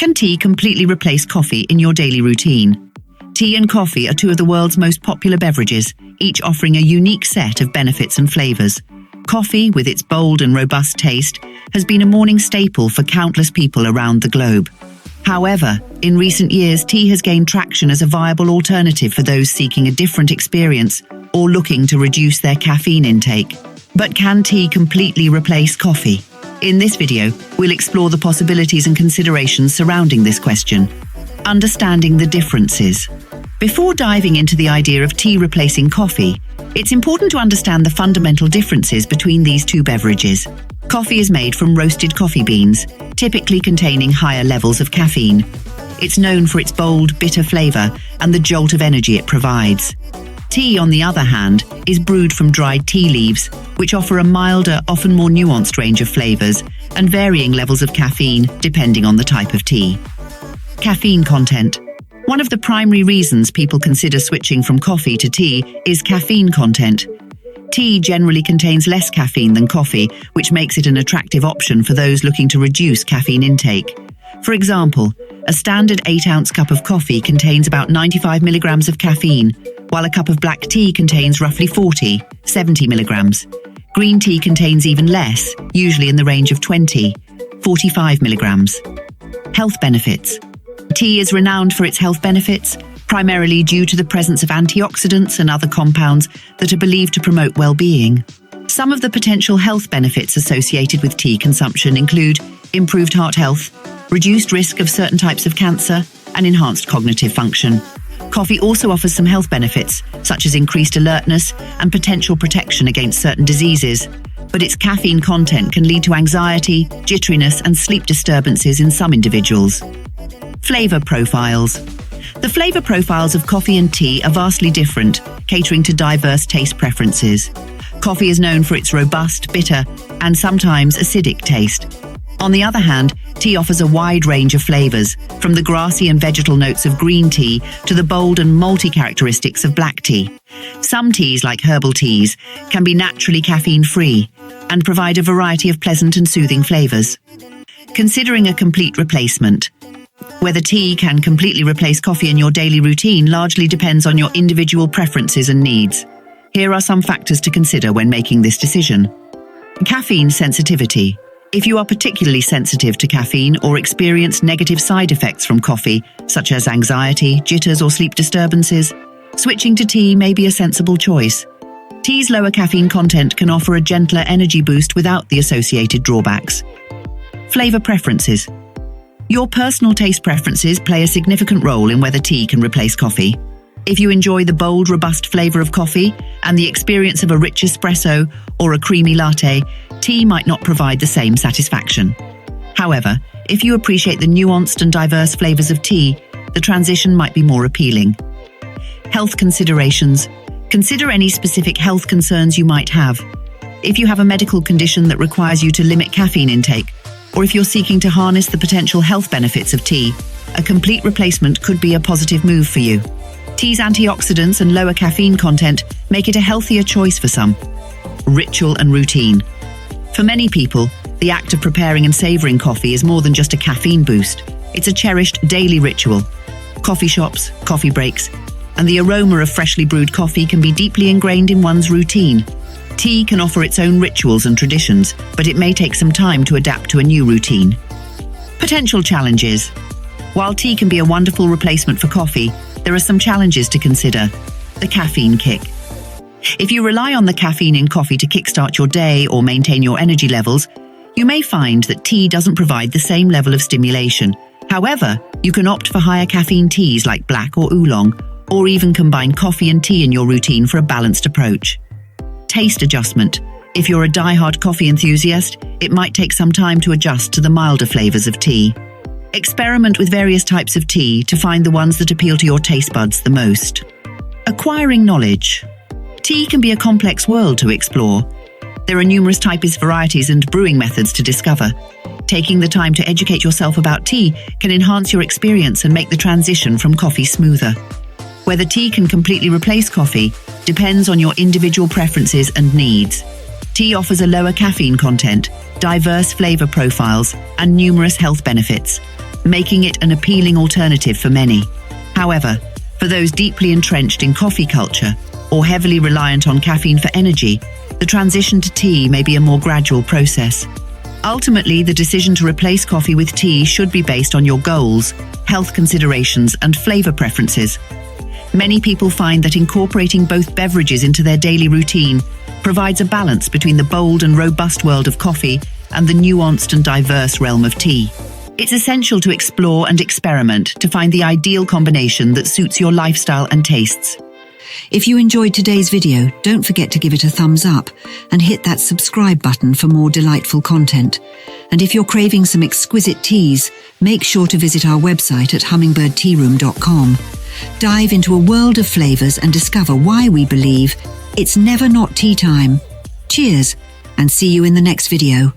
Can tea completely replace coffee in your daily routine? Tea and coffee are two of the world's most popular beverages, each offering a unique set of benefits and flavors. Coffee, with its bold and robust taste, has been a morning staple for countless people around the globe. However, in recent years, tea has gained traction as a viable alternative for those seeking a different experience or looking to reduce their caffeine intake. But can tea completely replace coffee? In this video, we'll explore the possibilities and considerations surrounding this question. Understanding the differences. Before diving into the idea of tea replacing coffee, it's important to understand the fundamental differences between these two beverages. Coffee is made from roasted coffee beans, typically containing higher levels of caffeine. It's known for its bold, bitter flavor and the jolt of energy it provides. Tea, on the other hand, is brewed from dried tea leaves, which offer a milder, often more nuanced range of flavors and varying levels of caffeine depending on the type of tea. Caffeine content. One of the primary reasons people consider switching from coffee to tea is caffeine content. Tea generally contains less caffeine than coffee, which makes it an attractive option for those looking to reduce caffeine intake. For example, a standard 8-ounce cup of coffee contains about 95 milligrams of caffeine, while a cup of black tea contains roughly 70 milligrams. Green tea contains even less, usually in the range of 45 milligrams. Health benefits. Tea is renowned for its health benefits, primarily due to the presence of antioxidants and other compounds that are believed to promote well-being. Some of the potential health benefits associated with tea consumption include improved heart health, reduced risk of certain types of cancer, and enhanced cognitive function. Coffee also offers some health benefits, such as increased alertness and potential protection against certain diseases, but its caffeine content can lead to anxiety, jitteriness, and sleep disturbances in some individuals. Flavor profiles. The flavor profiles of coffee and tea are vastly different, catering to diverse taste preferences. Coffee is known for its robust, bitter, and sometimes acidic taste. On the other hand, tea offers a wide range of flavors, from the grassy and vegetal notes of green tea to the bold and malty characteristics of black tea. Some teas, like herbal teas, can be naturally caffeine-free and provide a variety of pleasant and soothing flavors. Considering a complete replacement. Whether tea can completely replace coffee in your daily routine largely depends on your individual preferences and needs. Here are some factors to consider when making this decision. Caffeine sensitivity. If you are particularly sensitive to caffeine or experience negative side effects from coffee, such as anxiety, jitters, or sleep disturbances, switching to tea may be a sensible choice. Tea's lower caffeine content can offer a gentler energy boost without the associated drawbacks. Flavor preferences. Your personal taste preferences play a significant role in whether tea can replace coffee. If you enjoy the bold, robust flavor of coffee and the experience of a rich espresso or a creamy latte, tea might not provide the same satisfaction. However, if you appreciate the nuanced and diverse flavors of tea, the transition might be more appealing. Health considerations. Consider any specific health concerns you might have. If you have a medical condition that requires you to limit caffeine intake, or if you're seeking to harness the potential health benefits of tea, a complete replacement could be a positive move for you. Tea's antioxidants and lower caffeine content make it a healthier choice for some. Ritual and routine. For many people, the act of preparing and savoring coffee is more than just a caffeine boost. It's a cherished daily ritual. Coffee shops, coffee breaks, and the aroma of freshly brewed coffee can be deeply ingrained in one's routine. Tea can offer its own rituals and traditions, but it may take some time to adapt to a new routine. Potential challenges. While tea can be a wonderful replacement for coffee, there are some challenges to consider. The caffeine kick. If you rely on the caffeine in coffee to kickstart your day or maintain your energy levels, you may find that tea doesn't provide the same level of stimulation. However, you can opt for higher caffeine teas like black or oolong, or even combine coffee and tea in your routine for a balanced approach. Taste adjustment. If you're a die-hard coffee enthusiast, it might take some time to adjust to the milder flavors of tea. Experiment with various types of tea to find the ones that appeal to your taste buds the most. Acquiring knowledge. Tea can be a complex world to explore. There are numerous typist varieties and brewing methods to discover. Taking the time to educate yourself about tea can enhance your experience and make the transition from coffee smoother. Whether tea can completely replace coffee depends on your individual preferences and needs. Tea offers a lower caffeine content, diverse flavor profiles, and numerous health benefits. making it an appealing alternative for many. However, for those deeply entrenched in coffee culture or heavily reliant on caffeine for energy, the transition to tea may be a more gradual process. Ultimately, the decision to replace coffee with tea should be based on your goals, health considerations, and flavor preferences. Many people find that incorporating both beverages into their daily routine provides a balance between the bold and robust world of coffee and the nuanced and diverse realm of tea. It's essential to explore and experiment to find the ideal combination that suits your lifestyle and tastes. If you enjoyed today's video, don't forget to give it a thumbs up and hit that subscribe button for more delightful content. And if you're craving some exquisite teas, make sure to visit our website at hummingbirdtearoom.com. Dive into a world of flavors and discover why we believe it's never not tea time. Cheers, and see you in the next video.